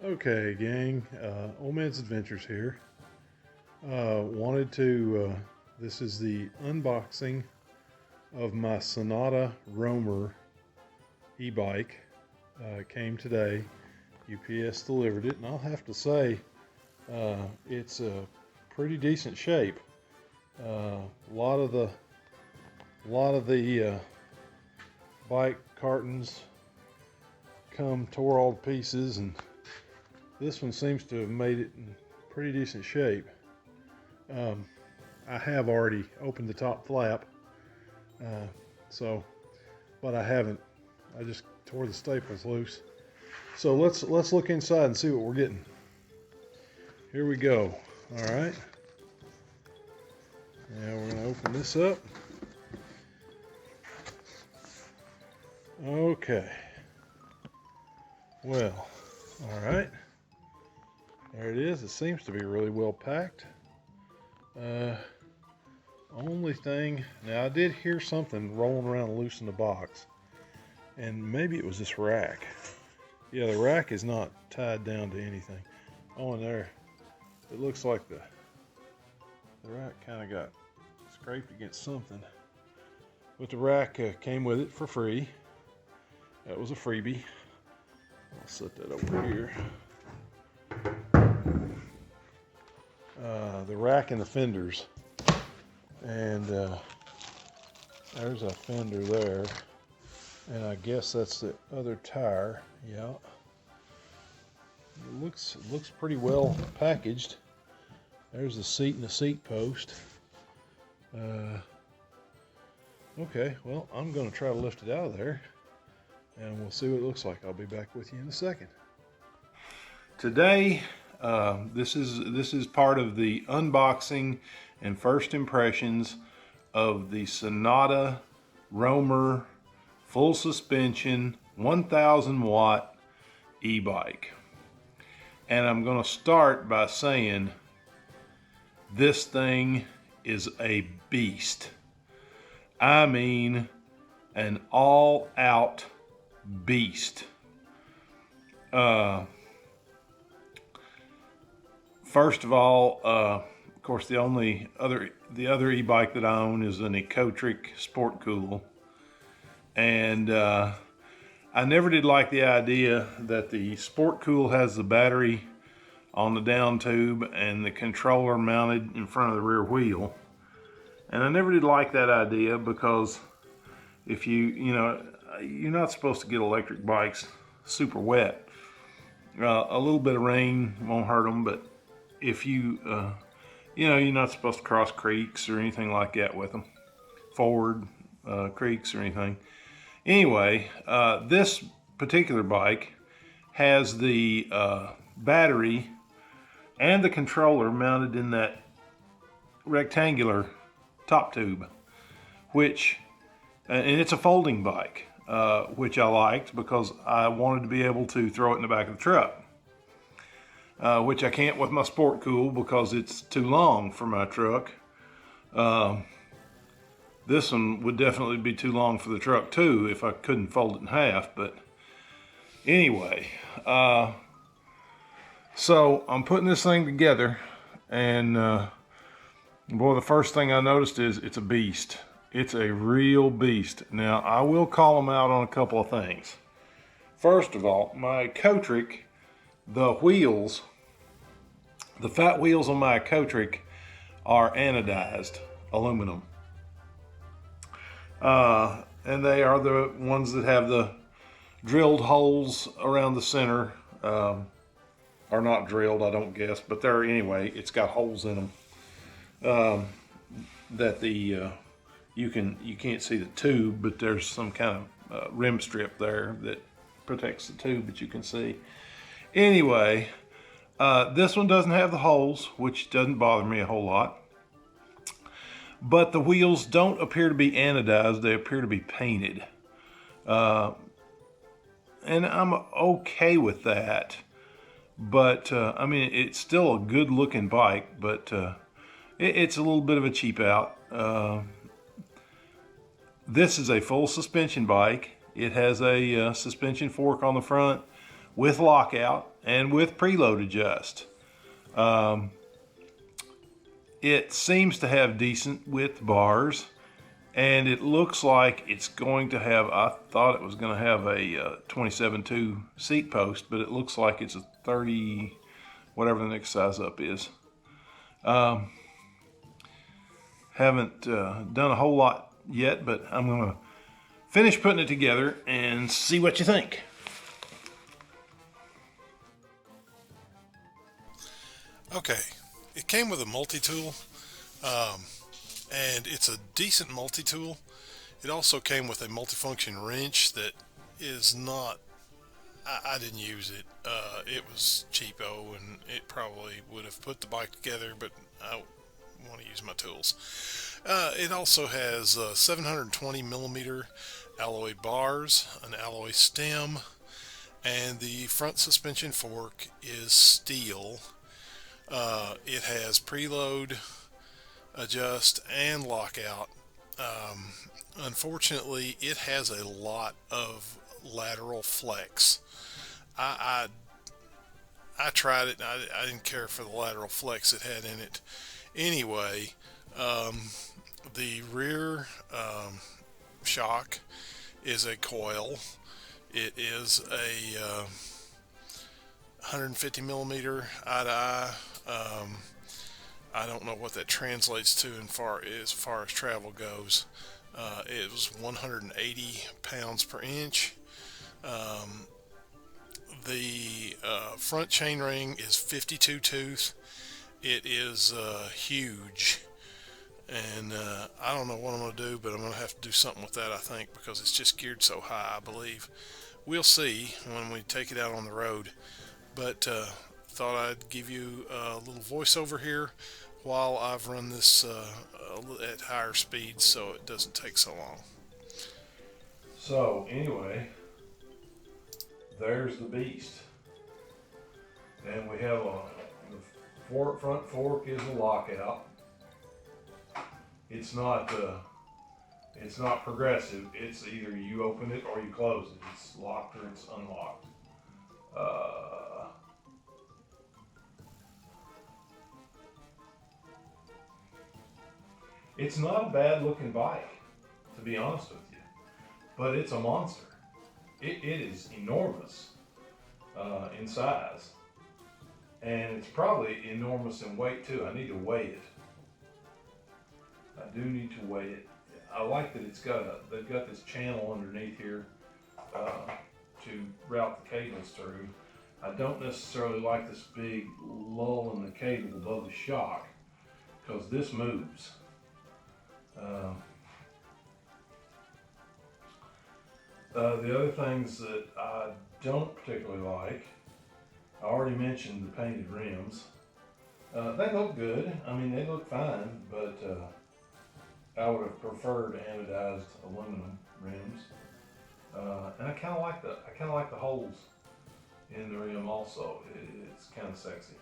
Okay, gang, Old Man's Adventures here. This is the unboxing of my Senada Roamer e-bike. It came today. UPS delivered it, and I'll have to say, it's a pretty decent shape. A lot of the bike cartons come tore all to pieces, and this one seems to have made it in pretty decent shape. I have already opened the top flap, but I haven't. I just tore the staples loose. So let's look inside and see what we're getting. Here we go. All right. Now we're gonna open this up. Okay. Well, all right. There it is. It seems to be really well packed. Only thing, now I did hear something rolling around loose in the box, and maybe it was this rack. Yeah, the rack is not tied down to anything. Oh, and there, it looks like the rack kind of got scraped against something. But the rack came with it for free. That was a freebie. I'll set that over here. The rack and the fenders, and there's a fender there, and I guess that's the other tire. Yeah, it looks pretty well packaged. There's the seat and the seat post. Okay, well, I'm going to try to lift it out of there, and we'll see what it looks like. I'll be back with you in a second. Today, this is part of the unboxing and first impressions of the Senada Roamer full suspension 1000 watt e-bike. And I'm going to start by saying this thing is a beast. I mean, an all-out beast. First of all, of course, the other e-bike that I own is an Ecotric Sport Cool, and I never did like the idea that the Sport Cool has the battery on the down tube and the controller mounted in front of the rear wheel, and I never did like that idea because if you're not supposed to get electric bikes super wet. A little bit of rain won't hurt them, but if you're not supposed to cross creeks or anything like that with them, ford creeks or anything. Anyway, this particular bike has the battery and the controller mounted in that rectangular top tube, and it's a folding bike, which I liked because I wanted to be able to throw it in the back of the truck. Which I can't with my Sport Cool because it's too long for my truck. This one would definitely be too long for the truck too if I couldn't fold it in half. But anyway, so I'm putting this thing together, and boy, the first thing I noticed is it's a beast. It's a real beast. Now, I will call them out on a couple of things. First of all, my Ecotric, the fat wheels on my Ecotric are anodized aluminum. And they are the ones that have the drilled holes around the center. Are not drilled, I don't guess, but they're, anyway, it's got holes in them. That you can't see the tube, but there's some kind of rim strip there that protects the tube that you can see. Anyway, this one doesn't have the holes, which doesn't bother me a whole lot. But the wheels don't appear to be anodized, they appear to be painted. And I'm okay with that. But, I mean, it's still a good looking bike, but it's a little bit of a cheap out. This is a full suspension bike. It has a suspension fork on the front with lockout and with preload adjust. It seems to have decent width bars, and it looks like it's going to have, I thought it was going to have a 27.2 seat post, but it looks like it's a 30, whatever the next size up is. Haven't done a whole lot yet, but I'm going to finish putting it together and see what you think. Okay, it came with a multi-tool, and it's a decent multi-tool. It also came with a multifunction wrench that is not, I didn't use it. It was cheapo, and it probably would have put the bike together, but I want to use my tools. It also has 720 millimeter alloy bars, an alloy stem, and the front suspension fork is steel. It has preload, adjust, and lockout. Unfortunately, it has a lot of lateral flex. I tried it, and I didn't care for the lateral flex it had in it. Anyway, the rear shock is a coil. It is a 150 millimeter eye to eye. I don't know what that translates to as far as travel goes. It was 180 pounds per inch. The front chainring is 52 tooth. It is huge, and I don't know what I'm going to do, but I'm going to have to do something with that, I think, because it's just geared so high, I believe. We'll see when we take it out on the road, but thought I'd give you a little voiceover here while I've run this at higher speeds so it doesn't take so long. So anyway, there's the beast, and we have the front fork is a lockout. It's not progressive. It's either you open it or you close it. It's locked or it's unlocked. It's not a bad looking bike, to be honest with you, but it's a monster. It is enormous in size, and it's probably enormous in weight too. I need to weigh it. I do need to weigh it. I like that they've got this channel underneath here to route the cables through. I don't necessarily like this big lull in the cable above the shock, because this moves. The other things that I don't particularly like, I already mentioned the painted rims. They look good. I mean, they look fine, but I would have preferred anodized aluminum rims. And I kind of like the holes in the rim also. It's kind of sexy.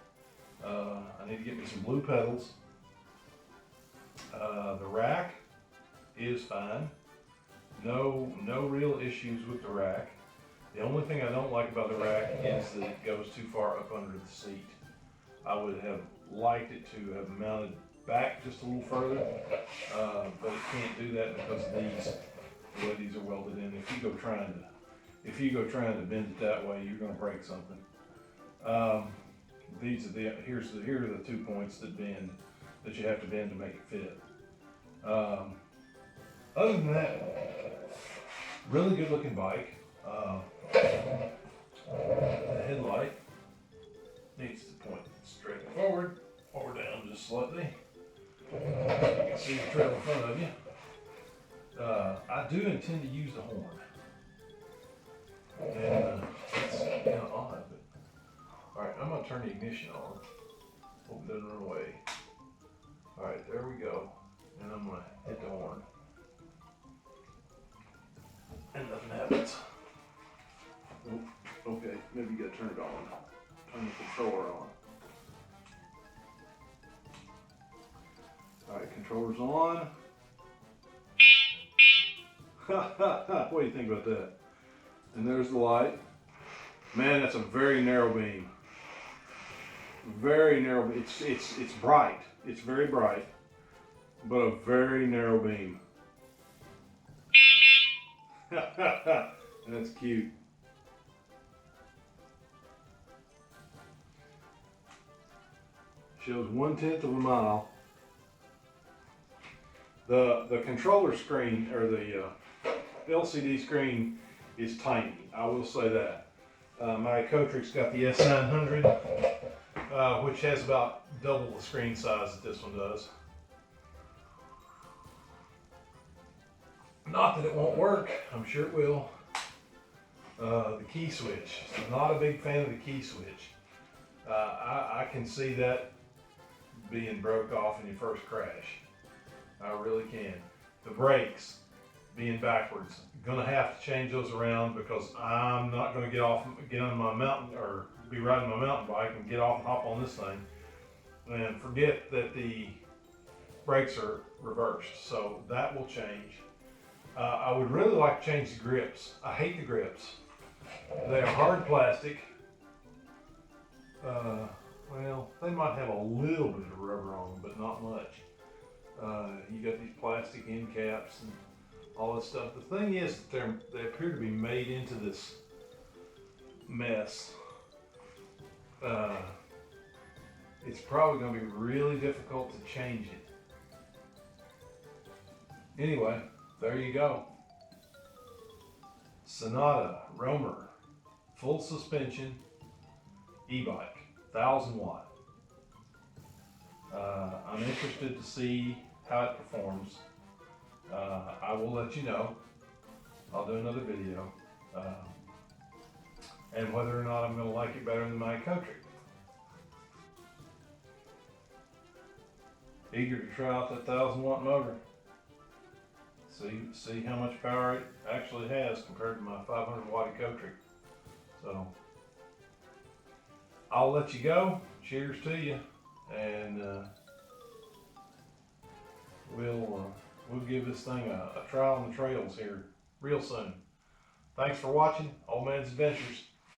I need to get me some blue pedals. The rack is fine. No real issues with the rack. The only thing I don't like about the rack is that it goes too far up under the seat. I would have liked it to have mounted back just a little further, but it can't do that because of the way these are welded in. If you go trying to bend it that way, you're going to break something. Here are the 2 points that you have to bend to make it fit. Other than that, really good looking bike. The headlight needs to point straight forward or down just slightly. You can see the trail in front of you. I do intend to use the horn. And it's kind of odd, but alright, I'm going to turn the ignition on. Hope it doesn't run away. Alright, there we go. And I'm going to hit the horn. And nothing happens. Oh, okay, maybe you got to turn it on. Turn the controller on. Alright, controller's on. What do you think about that? And there's the light. Man, that's a very narrow beam. Very narrow. It's bright. It's very bright, but a very narrow beam. That's cute. Shows 1/10 of a mile. The controller screen, or the LCD screen, is tiny. I will say that. My Cotric's got the S900, which has about double the screen size that this one does. Not that it won't work. I'm sure it will. The key switch. I'm not a big fan of the key switch. I can see that being broke off in your first crash. I really can. The brakes being backwards. Gonna have to change those around because I'm not gonna get on my mountain, or be riding my mountain bike and get off and hop on this thing and forget that the brakes are reversed. So that will change. I would really like to change the grips. I hate the grips. They are hard plastic. Well, they might have a little bit of rubber on them, but not much. You got these plastic end caps and all this stuff. The thing is that they appear to be made into this mess. It's probably going to be really difficult to change it. Anyway, there you go. Senada Roamer, full suspension, e-bike, 1,000 watt. I'm interested to see how it performs. I will let you know. I'll do another video. And whether or not I'm going to like it better than my Cotric. Eager to try out that 1,000 watt motor. See how much power it actually has compared to my 500 watt Cotric. So I'll let you go. Cheers to you, and we'll give this thing a try on the trails here real soon. Thanks for watching Old Man's Adventures.